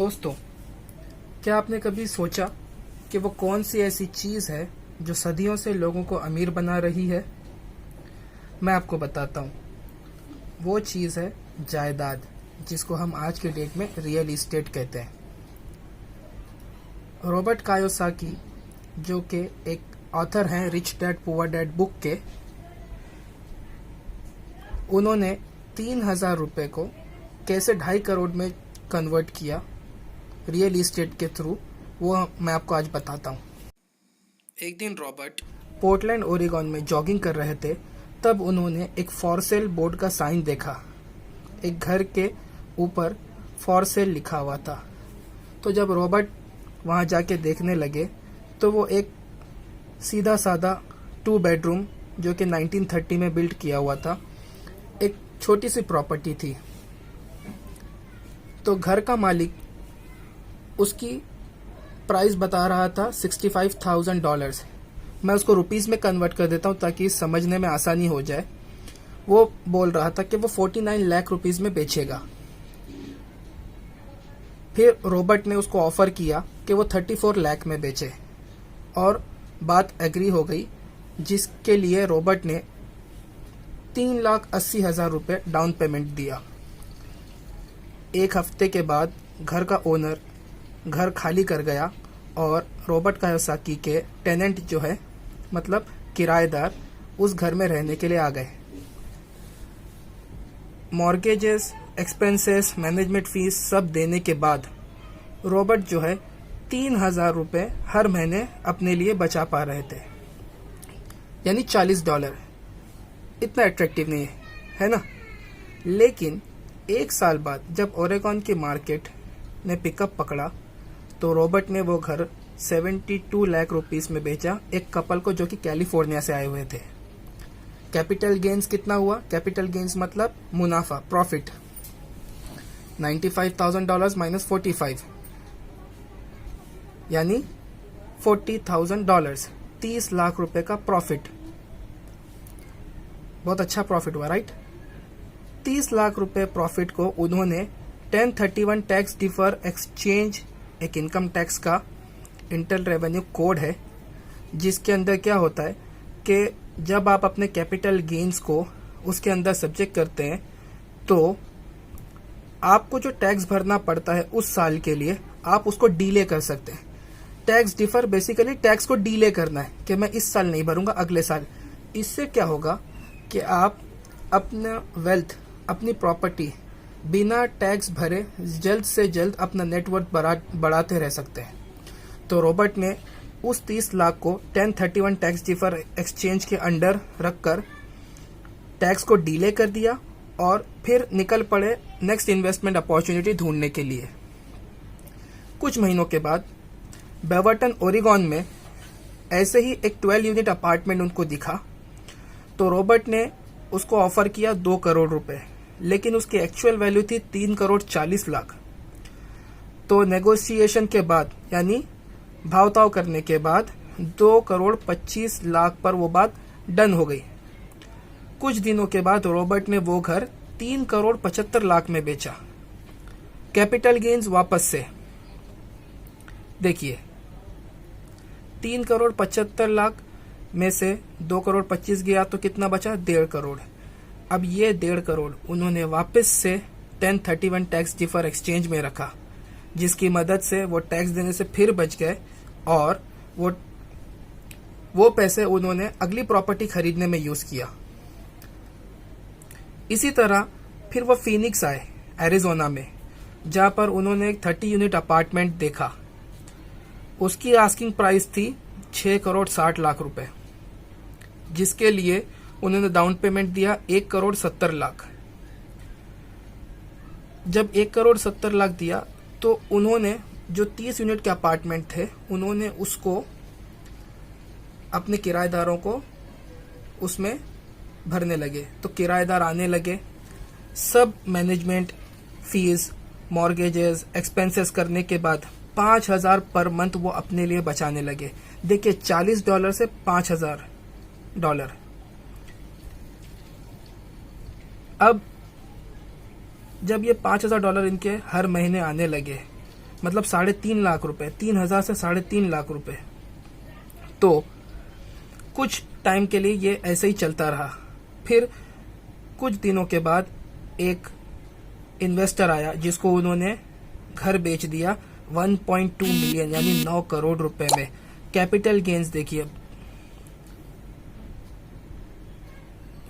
दोस्तों, क्या आपने कभी सोचा कि वो कौन सी ऐसी चीज़ है जो सदियों से लोगों को अमीर बना रही है? मैं आपको बताता हूँ। वो चीज़ है जायदाद, जिसको हम आज के डेट में रियल इस्टेट कहते हैं। रॉबर्ट कायोसाकी, जो कि एक ऑथर हैं rich dad poor dad book के, उन्होंने 3,000 रुपये को कैसे 2.5 करोड़ में कन्वर्ट किया रियल इस्टेट के थ्रू, वो मैं आपको आज बताता हूँ। एक दिन रॉबर्ट पोर्टलैंड ओरेगॉन में जॉगिंग कर रहे थे, तब उन्होंने एक फॉर सेल बोर्ड का साइन देखा। एक घर के ऊपर फॉर सेल लिखा हुआ था। तो जब रॉबर्ट वहाँ जाके देखने लगे तो वो एक सीधा सादा 2 बेडरूम, जो कि 1930 में बिल्ड किया हुआ था, एक छोटी सी प्रॉपर्टी थी। तो घर का मालिक उसकी प्राइस बता रहा था $65,000। मैं उसको रुपीस में कन्वर्ट कर देता हूँ ताकि समझने में आसानी हो जाए। वो बोल रहा था कि वो 49 लाख रुपीस में बेचेगा। फिर रॉबर्ट ने उसको ऑफर किया कि वो 34 लाख में बेचे और बात एग्री हो गई, जिसके लिए रॉबर्ट ने 3,80,000 रुपये डाउन पेमेंट दिया। एक हफ्ते के बाद घर का ओनर घर खाली कर गया और रॉबर्ट कायोसाकी के टेनेंट जो है, मतलब किराएदार, उस घर में रहने के लिए आ गए। मॉर्गेजेस, एक्सपेंसेस, मैनेजमेंट फीस सब देने के बाद रॉबर्ट जो है 3,000 रुपये हर महीने अपने लिए बचा पा रहे थे, यानी $40। इतना अट्रैक्टिव नहीं है ना? लेकिन एक साल बाद जब ओरेगॉन की मार्केट ने पिकअप पकड़ा तो रॉबर्ट ने वो घर 72 लाख रुपीस में बेचा एक कपल को, जो कि कैलिफोर्निया से आए हुए थे। कैपिटल गेन्स कितना हुआ? कैपिटल गेन्स मतलब मुनाफा, प्रॉफिट। $95,000 माइनस 45, यानी $40,000, 30 लाख रुपए का प्रॉफिट। बहुत अच्छा प्रॉफिट हुआ, राइट? 30 लाख रुपए प्रॉफिट को उन्होंने 1031 टैक्स डिफर एक्सचेंज, एक इनकम टैक्स का इंटरनल रेवेन्यू कोड है, जिसके अंदर क्या होता है कि जब आप अपने कैपिटल गेन्स को उसके अंदर सब्जेक्ट करते हैं तो आपको जो टैक्स भरना पड़ता है उस साल के लिए, आप उसको डीले कर सकते हैं। टैक्स डिफर बेसिकली टैक्स को डीले करना है कि मैं इस साल नहीं भरूंगा, अगले साल। इससे क्या होगा कि आप अपना वेल्थ, अपनी प्रॉपर्टी बिना टैक्स भरे जल्द से जल्द अपना नेटवर्थ बढ़ाते रह सकते हैं। तो रॉबर्ट ने उस 30 लाख को 1031 टैक्स डिफर एक्सचेंज के अंडर रखकर टैक्स को डीले कर दिया और फिर निकल पड़े नेक्स्ट इन्वेस्टमेंट अपॉर्चुनिटी ढूंढने के लिए। कुछ महीनों के बाद बेवर्टन ओरेगॉन में ऐसे ही एक 12 यूनिट अपार्टमेंट उनको दिखा। तो रॉबर्ट ने उसको ऑफर किया 2 करोड़ रुपए, लेकिन उसकी एक्चुअल वैल्यू थी 3 करोड़ 40 लाख। तो नेगोशिएशन के बाद, यानी भावताव करने के बाद 2 करोड़ 25 लाख पर वो बात डन हो गई। कुछ दिनों के बाद रॉबर्ट ने वो घर 3 करोड़ 75 लाख में बेचा। कैपिटल गेन्स वापस से देखिए, 3 करोड़ 75 लाख में से 2 करोड़ 25 गया तो कितना बचा? 1.5 करोड़। अब ये 1.5 करोड़ उन्होंने वापस से 1031 टैक्स डिफर एक्सचेंज में रखा, जिसकी मदद से वो टैक्स देने से फिर बच गए और वो पैसे उन्होंने अगली प्रॉपर्टी खरीदने में यूज किया। इसी तरह फिर वो फीनिक्स आए, एरिजोना में, जहां पर उन्होंने एक 30 यूनिट अपार्टमेंट देखा। उसकी आस्किंग प्राइस थी 6 करोड़ 60 लाख रुपए, जिसके लिए उन्होंने डाउन पेमेंट दिया 1 करोड़ 70 लाख। जब 1 करोड़ 70 लाख दिया तो उन्होंने जो 30 यूनिट के अपार्टमेंट थे, उन्होंने उसको अपने किराएदारों को उसमें भरने लगे। तो किराएदार आने लगे, सब मैनेजमेंट फीस, मॉर्गेजेस, एक्सपेंसेस करने के बाद 5,000 पर मंथ वो अपने लिए बचाने लगे। देखिए, $40 से $5,000। अब जब ये $5,000 इनके हर महीने आने लगे मतलब 3.5 लाख रुपए, 3,000 से 3.5 लाख रुपए। तो कुछ टाइम के लिए ये ऐसे ही चलता रहा। फिर कुछ दिनों के बाद एक इन्वेस्टर आया जिसको उन्होंने घर बेच दिया 1.2 मिलियन यानी 9 करोड़ रुपए में। कैपिटल गेन्स देखिए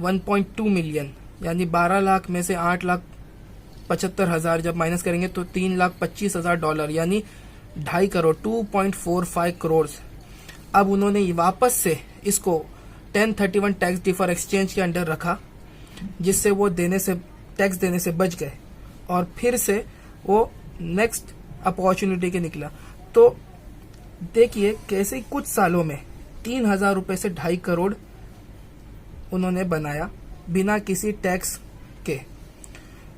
1.2 मिलियन यानी 12 लाख में से 8,75,000 जब माइनस करेंगे तो $3,25,000 यानी 2.5 करोड़ 2.45 करोड़। अब उन्होंने वापस से इसको 1031 टैक्स डिफर एक्सचेंज के अंडर रखा, जिससे वो टैक्स देने से बच गए और फिर से वो नेक्स्ट अपॉर्चुनिटी के निकला। तो देखिए कैसे कुछ सालों में 3,000 रुपए से 2.5 करोड़ उन्होंने बनाया बिना किसी टैक्स के।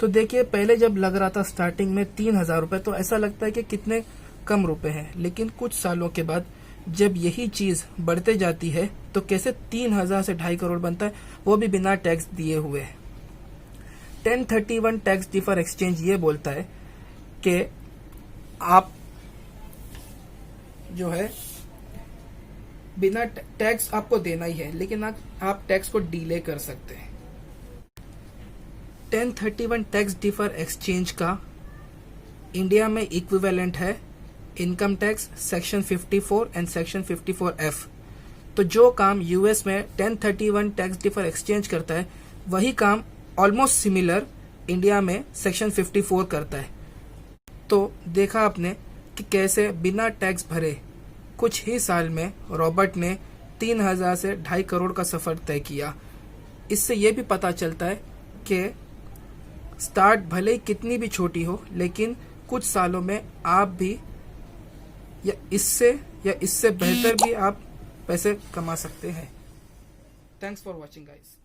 तो देखिए पहले जब लग रहा था स्टार्टिंग में 3,000 रुपए तो ऐसा लगता है कि कितने कम रुपए हैं, लेकिन कुछ सालों के बाद जब यही चीज बढ़ते जाती है तो कैसे 3,000 से 2.5 करोड़ बनता है, वो भी बिना टैक्स दिए हुए। 1031 टैक्स डिफर एक्सचेंज ये बोलता है कि आप जो है बिना टैक्स आपको देना ही है, लेकिन आप टैक्स को डीले कर सकते हैं। 1031 टैक्स डिफर एक्सचेंज का इंडिया में इक्विवेलेंट है income tax section 54 and section 54F। तो जो काम यूएस में 1031 टैक्स डिफर एक्सचेंज करता है वही काम ऑलमोस्ट सिमिलर इंडिया में सेक्शन 54 करता है। तो देखा आपने कि कैसे बिना टैक्स भरे कुछ ही साल में रॉबर्ट ने 3,000 से 2.5 करोड़ का सफर तय किया। इससे यह भी पता चलता है कि स्टार्ट भले ही कितनी भी छोटी हो, लेकिन कुछ सालों में आप भी या इससे बेहतर भी आप पैसे कमा सकते हैं। Thanks for watching guys.